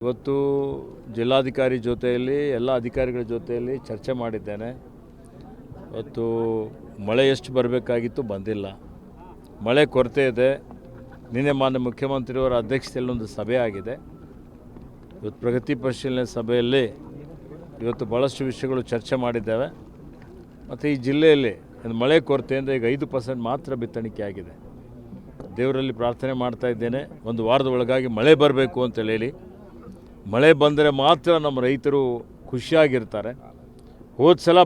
ಇವತ್ತು ಜಿಲ್ಲಾಧಿಕಾರಿ ಜೊತೆಯಲ್ಲಿ ಎಲ್ಲ ಅಧಿಕಾರಿಗಳ ಜೊತೆಯಲ್ಲಿ ಚರ್ಚೆ ಮಾಡಿದ್ದೇನೆ. ಇವತ್ತು ಮಳೆ ಎಷ್ಟು ಬರಬೇಕಾಗಿತ್ತು ಬಂದಿಲ್ಲ, ಮಳೆ ಕೊರತೆ ಇದೆ. ನಿನ್ನೆ ಮಾನ್ಯ ಮುಖ್ಯಮಂತ್ರಿಯವರ ಅಧ್ಯಕ್ಷತೆಯಲ್ಲಿ ಒಂದು ಸಭೆ ಆಗಿದೆ. ಇವತ್ತು ಪ್ರಗತಿ ಪರಿಶೀಲನೆ ಸಭೆಯಲ್ಲಿ ಇವತ್ತು ಭಾಳಷ್ಟು ವಿಷಯಗಳು ಚರ್ಚೆ ಮಾಡಿದ್ದೇವೆ. ಮತ್ತು ಈ ಜಿಲ್ಲೆಯಲ್ಲಿ ಮಳೆ ಕೊರತೆಯಿಂದ ಈಗ 5% ಮಾತ್ರ ಬಿತ್ತಣಿಕೆ ಆಗಿದೆ. ದೇವರಲ್ಲಿ ಪ್ರಾರ್ಥನೆ ಮಾಡ್ತಾ ಇದ್ದೇನೆ, ಒಂದು ವಾರದ ಒಳಗಾಗಿ ಮಳೆ ಬರಬೇಕು ಅಂತೇಳಿ ಹೇಳಿ. ಮಳೆ ಬಂದರೆ ಮಾತ್ರ ನಮ್ಮ ರೈತರು ಖುಷಿಯಾಗಿರ್ತಾರೆ. ಹೋದ ಸಲ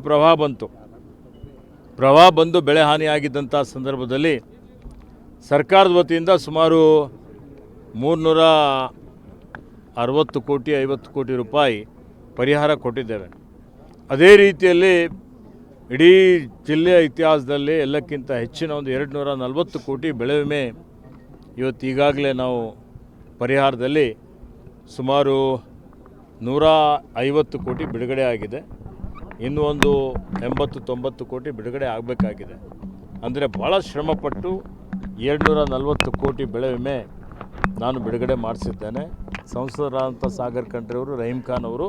ಪ್ರವಾಹ ಬಂದು ಬೆಳೆ ಹಾನಿಯಾಗಿದ್ದಂಥ ಸಂದರ್ಭದಲ್ಲಿ ಸರ್ಕಾರದ ವತಿಯಿಂದ ಸುಮಾರು 360 ಕೋಟಿ 50 ಕೋಟಿ ರೂಪಾಯಿ ಪರಿಹಾರ ಕೊಟ್ಟಿದ್ದೇವೆ. ಅದೇ ರೀತಿಯಲ್ಲಿ ಇಡೀ ಜಿಲ್ಲೆಯ ಇತಿಹಾಸದಲ್ಲಿ ಎಲ್ಲಕ್ಕಿಂತ ಹೆಚ್ಚಿನ ಒಂದು 240 ಕೋಟಿ ಬೆಳೆ ವಿಮೆ ಇವತ್ತು ಈಗಾಗಲೇ ನಾವು ಪರಿಹಾರದಲ್ಲಿ ಸುಮಾರು 150 ಕೋಟಿ ಬಿಡುಗಡೆ ಆಗಿದೆ. ಇನ್ನೂ ಒಂದು 80-90 ಕೋಟಿ ಬಿಡುಗಡೆ ಆಗಬೇಕಾಗಿದೆ. ಅಂದರೆ ಭಾಳ ಶ್ರಮಪಟ್ಟು 240 ಕೋಟಿ ಬೆಳೆ ವಿಮೆ ನಾನು ಬಿಡುಗಡೆ ಮಾಡಿಸಿದ್ದೇನೆ. ಸಂಸದರಾದಂಥ ಸಾಗರ್ ಖಂಡ್ರೆ ಅವರು, ರಹೀಮ್ ಖಾನ್ ಅವರು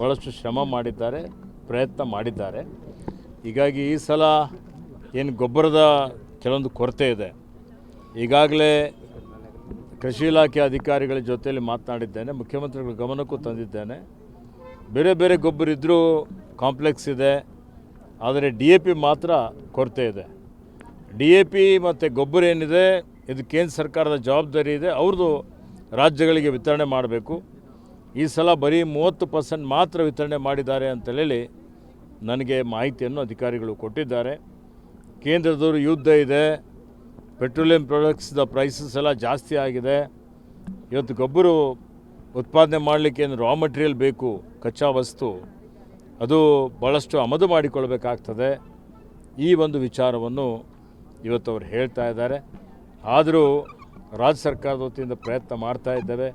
ಭಾಳಷ್ಟು ಶ್ರಮ ಮಾಡಿದ್ದಾರೆ, ಪ್ರಯತ್ನ ಮಾಡಿದ್ದಾರೆ. ಹೀಗಾಗಿ ಈ ಸಲ ಏನು ಗೊಬ್ಬರದ ಕೆಲವೊಂದು ಕೊರತೆ ಇದೆ. ಈಗಾಗಲೇ ಕೃಷಿ ಇಲಾಖೆ ಅಧಿಕಾರಿಗಳ ಜೊತೆಯಲ್ಲಿ ಮಾತನಾಡಿದ್ದೇನೆ, ಮುಖ್ಯಮಂತ್ರಿಗಳ ಗಮನಕ್ಕೂ ತಂದಿದ್ದೇನೆ. ಬೇರೆ ಬೇರೆ ಗೊಬ್ಬರ ಇದ್ದರೂ ಕಾಂಪ್ಲೆಕ್ಸ್ ಇದೆ, ಆದರೆ DAP ಮಾತ್ರ ಕೊರತೆ ಇದೆ. DAP ಮತ್ತು ಗೊಬ್ಬರ ಏನಿದೆ ಇದು ಕೇಂದ್ರ ಸರ್ಕಾರದ ಜವಾಬ್ದಾರಿ ಇದೆ, ಅವ್ರದ್ದು ರಾಜ್ಯಗಳಿಗೆ ವಿತರಣೆ ಮಾಡಬೇಕು. ಈ ಸಲ ಬರೀ 30% ಮಾತ್ರ ವಿತರಣೆ ಮಾಡಿದ್ದಾರೆ ಅಂತೇಳಿ ನನಗೆ ಮಾಹಿತಿಯನ್ನು ಅಧಿಕಾರಿಗಳು ಕೊಟ್ಟಿದ್ದಾರೆ. ಕೇಂದ್ರದವರು ಯುದ್ಧ ಇದೆ, ಪೆಟ್ರೋಲಿಯಂ ಪ್ರಾಡಕ್ಟ್ಸ್ದ ಪ್ರೈಸಸ್ ಎಲ್ಲ ಜಾಸ್ತಿ ಆಗಿದೆ. ಇವತ್ತು ಗೊಬ್ಬರ ಉತ್ಪಾದನೆ ಮಾಡಲಿಕ್ಕೆ ಏನು ರಾ ಮಟೀರಿಯಲ್ ಬೇಕು, ಕಚ್ಚಾ ವಸ್ತು, ಅದು ಭಾಳಷ್ಟು ಆಮದು ಮಾಡಿಕೊಳ್ಬೇಕಾಗ್ತದೆ. ಈ ಒಂದು ವಿಚಾರವನ್ನು ಇವತ್ತು ಅವರು ಹೇಳ್ತಾ ಇದ್ದಾರೆ. ಆದರೂ ರಾಜ್ಯ ಸರ್ಕಾರದ ವತಿಯಿಂದ ಪ್ರಯತ್ನ ಮಾಡ್ತಾ ಇದ್ದೇವೆ.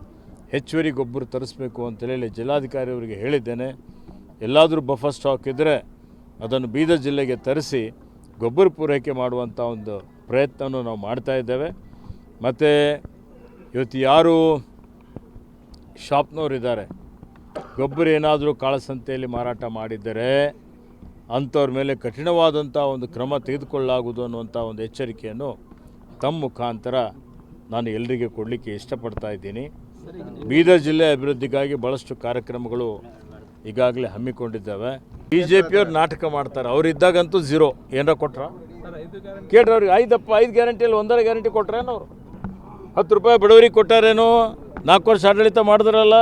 ಹೆಚ್ಚುವರಿ ಗೊಬ್ಬರ ತರಿಸಬೇಕು ಅಂತೇಳಿ ಜಿಲ್ಲಾಧಿಕಾರಿ ಅವರಿಗೆ ಹೇಳಿದ್ದೇನೆ. ಎಲ್ಲಾದರೂ ಬಫರ್ ಸ್ಟಾಕ್ ಇದ್ದರೆ ಅದನ್ನು ಬೀದರ್ ಜಿಲ್ಲೆಗೆ ತರಿಸಿ ಗೊಬ್ಬರ ಪೂರೈಕೆ ಮಾಡುವಂಥ ಒಂದು ಪ್ರಯತ್ನವನ್ನು ನಾವು ಮಾಡ್ತಾ ಇದ್ದೇವೆ. ಮತ್ತು ಇವತ್ತು ಯಾರು ಶಾಪ್ನವರಿದ್ದಾರೆ, ಗೊಬ್ಬರ ಏನಾದರೂ ಕಾಳಸಂತೆಯಲ್ಲಿ ಮಾರಾಟ ಮಾಡಿದ್ದರೆ ಅಂಥವ್ರ ಮೇಲೆ ಕಠಿಣವಾದಂಥ ಒಂದು ಕ್ರಮ ತೆಗೆದುಕೊಳ್ಳಲಾಗುವುದು ಅನ್ನುವಂಥ ಒಂದು ಎಚ್ಚರಿಕೆಯನ್ನು ತಮ್ಮ ಮುಖಾಂತರ ನಾನು ಎಲ್ಲರಿಗೆ ಕೊಡಲಿಕ್ಕೆ ಇಷ್ಟಪಡ್ತಾ ಇದ್ದೀನಿ. ಬೀದರ್ ಜಿಲ್ಲೆ ಅಭಿವೃದ್ಧಿಗಾಗಿ ಭಾಳಷ್ಟು ಕಾರ್ಯಕ್ರಮಗಳು ಈಗಾಗಲೇ ಹಮ್ಮಿಕೊಂಡಿದ್ದಾವೆ. BJPಯವ್ರು ನಾಟಕ ಮಾಡ್ತಾರೆ, ಅವ್ರು ಇದ್ದಾಗಂತೂ ಝೀರೋ. ಏನಾರ ಕೊಟ್ರ ಕೇಳ್ರಿ ಅವ್ರಿಗೆ, 5 ಗ್ಯಾರಂಟಿಯಲ್ಲಿ 1.5 ಗ್ಯಾರಂಟಿ ಕೊಟ್ರೇನು? ಅವರು 10 ರೂಪಾಯಿ ಬಡವರಿಗೆ ಕೊಟ್ಟಾರೇನು? 4 ವರ್ಷ ಆಡಳಿತ ಮಾಡಿದ್ರಲ್ಲ.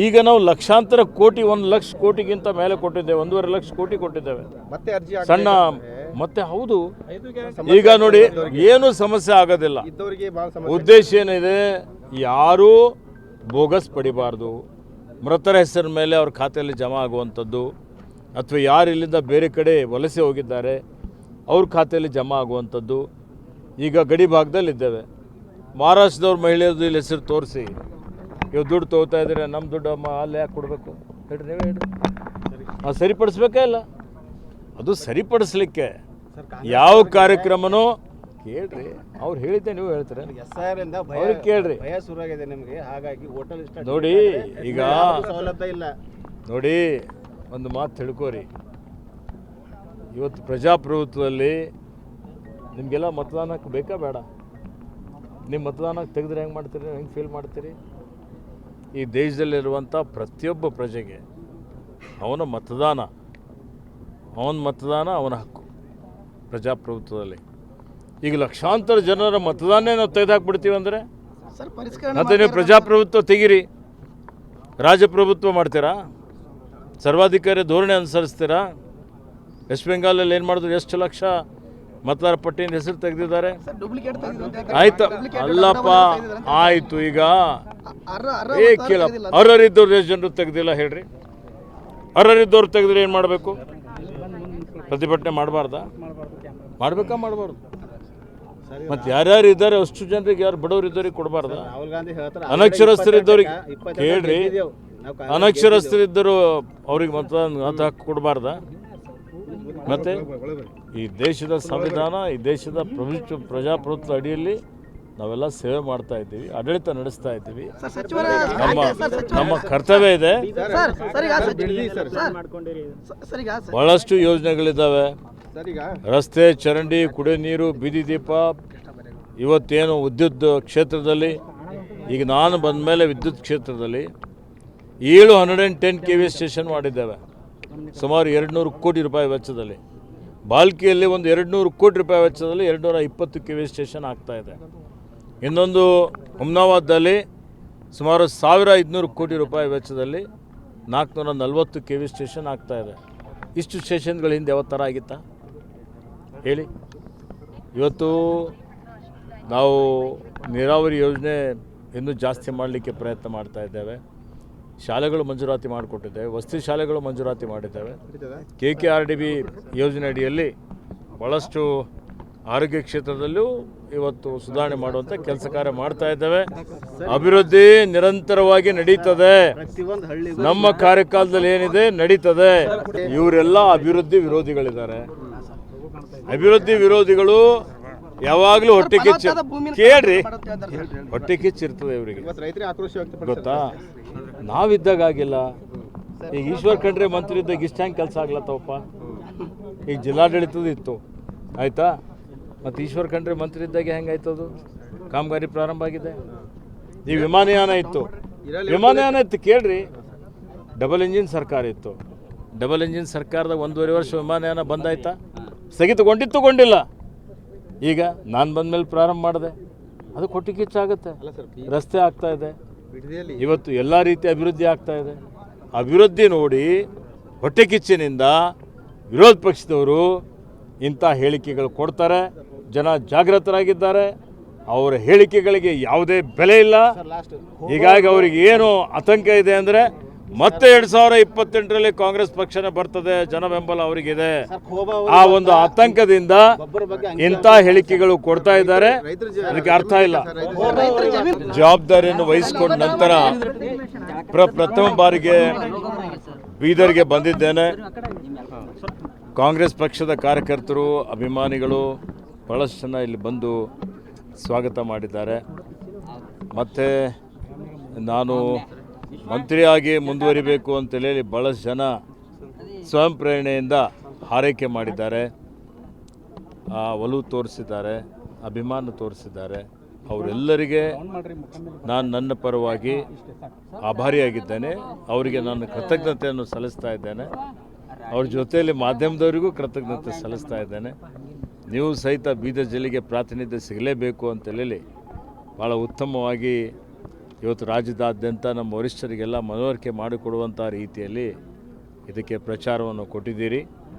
ಈಗ ನಾವು ಲಕ್ಷಾಂತರ ಕೋಟಿ, 1 ಲಕ್ಷ ಕೋಟಿಗಿಂತ ಮೇಲೆ ಕೊಟ್ಟಿದ್ದೇವೆ, 1.5 ಲಕ್ಷ ಕೋಟಿ ಕೊಟ್ಟಿದ್ದೇವೆ ಸಣ್ಣ. ಮತ್ತೆ ಹೌದು, ಈಗ ನೋಡಿ ಏನೂ ಸಮಸ್ಯೆ ಆಗೋದಿಲ್ಲ. ಉದ್ದೇಶ ಏನಿದೆ, ಯಾರೂ ಬೋಗಸ್ ಪಡಿಬಾರ್ದು. ಮೃತರ ಹೆಸರ ಮೇಲೆ ಅವ್ರ ಖಾತೆಯಲ್ಲಿ ಜಮಾ ಆಗುವಂಥದ್ದು, ಅಥವಾ ಯಾರು ಇಲ್ಲಿಂದ ಬೇರೆ ಕಡೆ ವಲಸೆ ಹೋಗಿದ್ದಾರೆ ಅವ್ರ ಖಾತೆಯಲ್ಲಿ ಜಮಾ ಆಗುವಂಥದ್ದು. ಈಗ ಗಡಿ ಭಾಗದಲ್ಲಿದ್ದೇವೆ, ಮಹಾರಾಷ್ಟ್ರದವ್ರ ಮಹಿಳೆಯರದ್ದು ಇಲ್ಲಿ ಹೆಸರು ತೋರಿಸಿ ಇವು ದುಡ್ಡು ತೊಗೋತಾ ಇದ್ದಾರೆ. ನಮ್ಮ ದುಡ್ಡು ಅಲ್ಲಿ ಯಾಕೆ ಕೊಡಬೇಕು ಹೇಳ್ರಿ, ನೀವೇ ಹೇಳ್ರಿ. ನಾವು ಸರಿಪಡಿಸ್ಬೇಕೇ ಇಲ್ಲ? ಅದು ಸರಿಪಡಿಸ್ಲಿಕ್ಕೆ ಯಾವ ಕಾರ್ಯಕ್ರಮನೂ ಕೇಳ್ರಿ. ಅವ್ರು ಹೇಳಿದ್ದೆ ನೀವು ಹೇಳ್ತಾರೆ, ಅವ್ರಿಗೆ ಕೇಳ್ರಿ. ನೋಡಿ ಈಗ ನೋಡಿ, ಒಂದು ಮಾತು ತಿಳ್ಕೋರಿ. ಇವತ್ತು ಪ್ರಜಾಪ್ರಭುತ್ವದಲ್ಲಿ ನಿಮಗೆಲ್ಲ ಮತದಾನಕ್ಕೆ ಬೇಕಾ ಬೇಡ? ನಿಮ್ಮ ಮತದಾನಕ್ಕೆ ತೆಗೆದ್ರೆ ಹೆಂಗೆ ಮಾಡ್ತೀರಿ, ಹೆಂಗೆ ಫೀಲ್ ಮಾಡ್ತೀರಿ? ಈ ದೇಶದಲ್ಲಿರುವಂಥ ಪ್ರತಿಯೊಬ್ಬ ಪ್ರಜೆಗೆ ಅವನ ಮತದಾನ ಅವನ ಹಕ್ಕು ಪ್ರಜಾಪ್ರಭುತ್ವದಲ್ಲಿ. ಈಗ ಲಕ್ಷಾಂತರ ಜನರ ಮತದಾನ ನಾವು ತೆಗೆದುಹಾಕ್ಬಿಡ್ತೀವಿ ಅಂದರೆ ಮತ್ತೆ ನೀವು ಪ್ರಜಾಪ್ರಭುತ್ವ ತೆಗೀರಿ, ರಾಜಪ್ರಭುತ್ವ ಮಾಡ್ತೀರಾ? ಸರ್ವಾಧಿಕಾರಿ ಧೋರಣೆ ಅನುಸರಿಸ್ತೀರಾ? ವೆಸ್ಟ್ ಬೆಂಗಾಲಲ್ಲಿ ಏನು ಮಾಡಿದ್ರು, ಎಷ್ಟು ಲಕ್ಷ ಮತದಾರ ಪಟ್ಟಿಯಿಂದ ಹೆಸರು ತೆಗೆದಿದ್ದಾರೆ? ಆಯ್ತು ಅಲ್ಲಪ್ಪ, ಆಯಿತು. ಈಗ ಕೇಳಪ್ಪ, ಅರ್ಹರಿದ್ದವ್ರು ಎಷ್ಟು ಜನರು ತೆಗೆದಿಲ್ಲ ಹೇಳ್ರಿ? ಅರ್ಹರಿದ್ದವ್ರು ತೆಗೆದ್ರೆ ಏನು ಮಾಡಬೇಕು? ಪ್ರತಿಭಟನೆ ಮಾಡಬಾರ್ದಾ? ಮಾಡಬೇಕಾ? ಮಾಡಬಾರ್ದು. ಮತ್ತು ಯಾರ್ಯಾರು ಇದ್ದಾರೆ ಅಷ್ಟು ಜನರಿಗೆ, ಯಾರು ಬಡವರು ಇದ್ದವ್ರಿಗೆ ಕೊಡಬಾರ್ದ? ಅನಕ್ಷರಸ್ಥರಿದ್ದವ್ರಿಗೆ ಕೇಳ್ರಿ, ಅನಕ್ಷರಸ್ಥರಿದ್ದರು ಅವ್ರಿಗೆ ಮತ ಹಕ್ಕು ಕೊಡಬಾರ್ದ? ಮತ್ತು ಈ ದೇಶದ ಸಂವಿಧಾನ, ಈ ದೇಶದ ಪ್ರಜಾಪ್ರಭುತ್ವ ಅಡಿಯಲ್ಲಿ ನಾವೆಲ್ಲ ಸೇವೆ ಮಾಡ್ತಾ ಇದ್ದೀವಿ, ಆಡಳಿತ ನಡೆಸ್ತಾ ಇದ್ದೀವಿ. ಸಚಿವರ ನಮ್ಮ ಕರ್ತವ್ಯ ಇದೆ. ಬಹಳಷ್ಟು ಯೋಜನೆಗಳಿದ್ದಾವೆ. ರಸ್ತೆ, ಚರಂಡಿ, ಕುಡಿಯೋ ನೀರು, ಬೀದಿ ದೀಪ. ಇವತ್ತೇನು ವಿದ್ಯುತ್ ಕ್ಷೇತ್ರದಲ್ಲಿ, ಈಗ ನಾನು ಬಂದ ಮೇಲೆ ವಿದ್ಯುತ್ ಕ್ಷೇತ್ರದಲ್ಲಿ 110 KV ಸ್ಟೇಷನ್ ಮಾಡಿದ್ದೇವೆ, ಸುಮಾರು 200 ಕೋಟಿ ರೂಪಾಯಿ ವೆಚ್ಚದಲ್ಲಿ. ಬಾಲ್ಕಿಯಲ್ಲಿ ಒಂದು 200 ಕೋಟಿ ರೂಪಾಯಿ ವೆಚ್ಚದಲ್ಲಿ 220 KV ಸ್ಟೇಷನ್ ಆಗ್ತಾಯಿದೆ. ಇನ್ನೊಂದು ಹುಮ್ನಾಬಾದಲ್ಲಿ ಸುಮಾರು 1500 ಕೋಟಿ ರೂಪಾಯಿ ವೆಚ್ಚದಲ್ಲಿ 440 KV ಸ್ಟೇಷನ್ ಆಗ್ತಾಯಿದೆ. ಇಷ್ಟು ಸ್ಟೇಷನ್ಗಳ ಹಿಂದೆ ಯಾವ ಥರ ಆಗಿತ್ತಾ ಹೇಳಿ? ಇವತ್ತು ನಾವು ನೀರಾವರಿ ಯೋಜನೆ ಇನ್ನೂ ಜಾಸ್ತಿ ಮಾಡಲಿಕ್ಕೆ ಪ್ರಯತ್ನ ಮಾಡ್ತಾ ಇದ್ದೇವೆ. ಶಾಲೆಗಳು ಮಂಜೂರಾತಿ ಮಾಡಿಕೊಟ್ಟಿದ್ದೇವೆ, ವಸತಿ ಶಾಲೆಗಳು ಮಂಜೂರಾತಿ ಮಾಡಿದ್ದೇವೆ. KKRDB ಯೋಜನೆ ಅಡಿಯಲ್ಲಿ ಭಾಳಷ್ಟು ಆರೋಗ್ಯ ಕ್ಷೇತ್ರದಲ್ಲೂ ಇವತ್ತು ಸುಧಾರಣೆ ಮಾಡುವಂಥ ಕೆಲಸ ಕಾರ್ಯ ಮಾಡ್ತಾ ಇದ್ದೇವೆ. ಅಭಿವೃದ್ಧಿ ನಿರಂತರವಾಗಿ ನಡೀತದೆ. ನಮ್ಮ ಕಾರ್ಯಕಾಲದಲ್ಲಿ ಏನಿದೆ ನಡೀತದೆ. ಇವರೆಲ್ಲ ಅಭಿವೃದ್ಧಿ ವಿರೋಧಿಗಳಿದ್ದಾರೆ. ಅಭಿವೃದ್ಧಿ ವಿರೋಧಿಗಳು ಯಾವಾಗಲೂ ಹೊಟ್ಟೆ ಕಿಚ್ಚು ಕೇಳ್ರಿ, ಹೊಟ್ಟೆ ಕಿಚ್ಚಿರ್ತದೆ ಇವರಿಗೆ, ಗೊತ್ತಾ? ನಾವಿದ್ದಾಗ ಆಗಿಲ್ಲ. ಈಗ ಈಶ್ವರ್ ಖಂಡ್ರೆ ಮಂತ್ರಿ ಇದ್ದಾಗ ಇಷ್ಟು ಹೆಂಗೆ ಕೆಲಸ ಆಗ್ಲತ್ತವಪ್ಪ. ಈಗ ಜಿಲ್ಲಾಡಳಿತದ ಇತ್ತು, ಆಯಿತಾ? ಮತ್ತು ಈಶ್ವರ್ ಖಂಡ್ರೆ ಮಂತ್ರಿ ಇದ್ದಾಗ ಹೆಂಗಾಯ್ತದು? ಕಾಮಗಾರಿ ಪ್ರಾರಂಭ ಆಗಿದೆ. ಈ ವಿಮಾನಯಾನ ಇತ್ತು, ಕೇಳ್ರಿ. ಡಬಲ್ ಇಂಜಿನ್ ಸರ್ಕಾರ ಇತ್ತು. ಡಬಲ್ ಇಂಜಿನ್ ಸರ್ಕಾರದ 1.5 ವರ್ಷ ವಿಮಾನಯಾನ ಬಂದಾಯ್ತಾ? ಸ್ಥಗಿತಗೊಂಡಿಲ್ಲ. ಈಗ ನಾನು ಬಂದಮೇಲೆ ಪ್ರಾರಂಭ ಮಾಡಿದೆ, ಅದು ಕೊಟ್ಟಿ ಕಿಚ್ಚಾಗುತ್ತೆ. ರಸ್ತೆ ಆಗ್ತಾ ಇದೆ, ಇವತ್ತು ಎಲ್ಲ ರೀತಿಯ ಅಭಿವೃದ್ಧಿ ಆಗ್ತಾ ಇದೆ. ಅಭಿವೃದ್ಧಿ ನೋಡಿ ಹೊಟ್ಟೆ ಕಿಚ್ಚಿನಿಂದ ವಿರೋಧ ಪಕ್ಷದವರು ಇಂಥ ಹೇಳಿಕೆಗಳು ಕೊಡ್ತಾರೆ. ಜನ ಜಾಗೃತರಾಗಿದ್ದಾರೆ. ಅವರ ಹೇಳಿಕೆಗಳಿಗೆ ಯಾವುದೇ ಬೆಲೆ ಇಲ್ಲ. ಹೀಗಾಗಿ ಅವರಿಗೆ ಏನು ಆತಂಕ ಇದೆ ಅಂದರೆ ಮತ್ತೆ 2028ರಲ್ಲಿ ಕಾಂಗ್ರೆಸ್ ಪಕ್ಷನೇ ಬರ್ತದೆ, ಜನ ಬೆಂಬಲ ಅವರಿಗಿದೆ. ಆ ಒಂದು ಆತಂಕದಿಂದ ಇಂಥ ಹೇಳಿಕೆಗಳು ಕೊಡ್ತಾ ಇದ್ದಾರೆ. ಅದಕ್ಕೆ ಅರ್ಥ ಇಲ್ಲ. ಜವಾಬ್ದಾರಿಯನ್ನು ವಹಿಸಿಕೊಂಡ ನಂತರ ಪ್ರಥಮ ಬಾರಿಗೆ ಬೀದರ್ಗೆ ಬಂದಿದ್ದೇನೆ. ಕಾಂಗ್ರೆಸ್ ಪಕ್ಷದ ಕಾರ್ಯಕರ್ತರು, ಅಭಿಮಾನಿಗಳು ಭಾಳಷ್ಟು ಜನ ಇಲ್ಲಿ ಬಂದು ಸ್ವಾಗತ ಮಾಡಿದ್ದಾರೆ. ಮತ್ತು ನಾನು ಮಂತ್ರಿಯಾಗಿ ಮುಂದುವರಿಬೇಕು ಅಂತೇಳಿ ಭಾಳಷ್ಟು ಜನ ಸ್ವಯಂ ಪ್ರೇರಣೆಯಿಂದ ಹಾರೈಕೆ ಮಾಡಿದ್ದಾರೆ, ಒಲವು ತೋರಿಸಿದ್ದಾರೆ, ಅಭಿಮಾನ ತೋರಿಸಿದ್ದಾರೆ. ಅವರೆಲ್ಲರಿಗೆ ನಾನು ನನ್ನ ಪರವಾಗಿ ಆಭಾರಿಯಾಗಿದ್ದೇನೆ. ಅವರಿಗೆ ನಾನು ಕೃತಜ್ಞತೆಯನ್ನು ಸಲ್ಲಿಸ್ತಾ ಇದ್ದೇನೆ. ಅವ್ರ ಜೊತೆಯಲ್ಲಿ ಮಾಧ್ಯಮದವರಿಗೂ ಕೃತಜ್ಞತೆ ಸಲ್ಲಿಸ್ತಾ ಇದ್ದೇನೆ. ನೀವು ಸಹಿತ ಬೀದರ್ ಜಿಲ್ಲೆಗೆ ಪ್ರಾತಿನಿಧ್ಯ ಸಿಗಲೇಬೇಕು ಅಂತೇಳಿ ಭಾಳ ಉತ್ತಮವಾಗಿ ಇವತ್ತು ರಾಜ್ಯದಾದ್ಯಂತ ನಮ್ಮ ವರಿಷ್ಠರಿಗೆಲ್ಲ ಮನವರಿಕೆ ಮಾಡಿಕೊಡುವಂಥ ರೀತಿಯಲ್ಲಿ ಇದಕ್ಕೆ ಪ್ರಚಾರವನ್ನು ಕೊಟ್ಟಿದ್ದೀರಿ.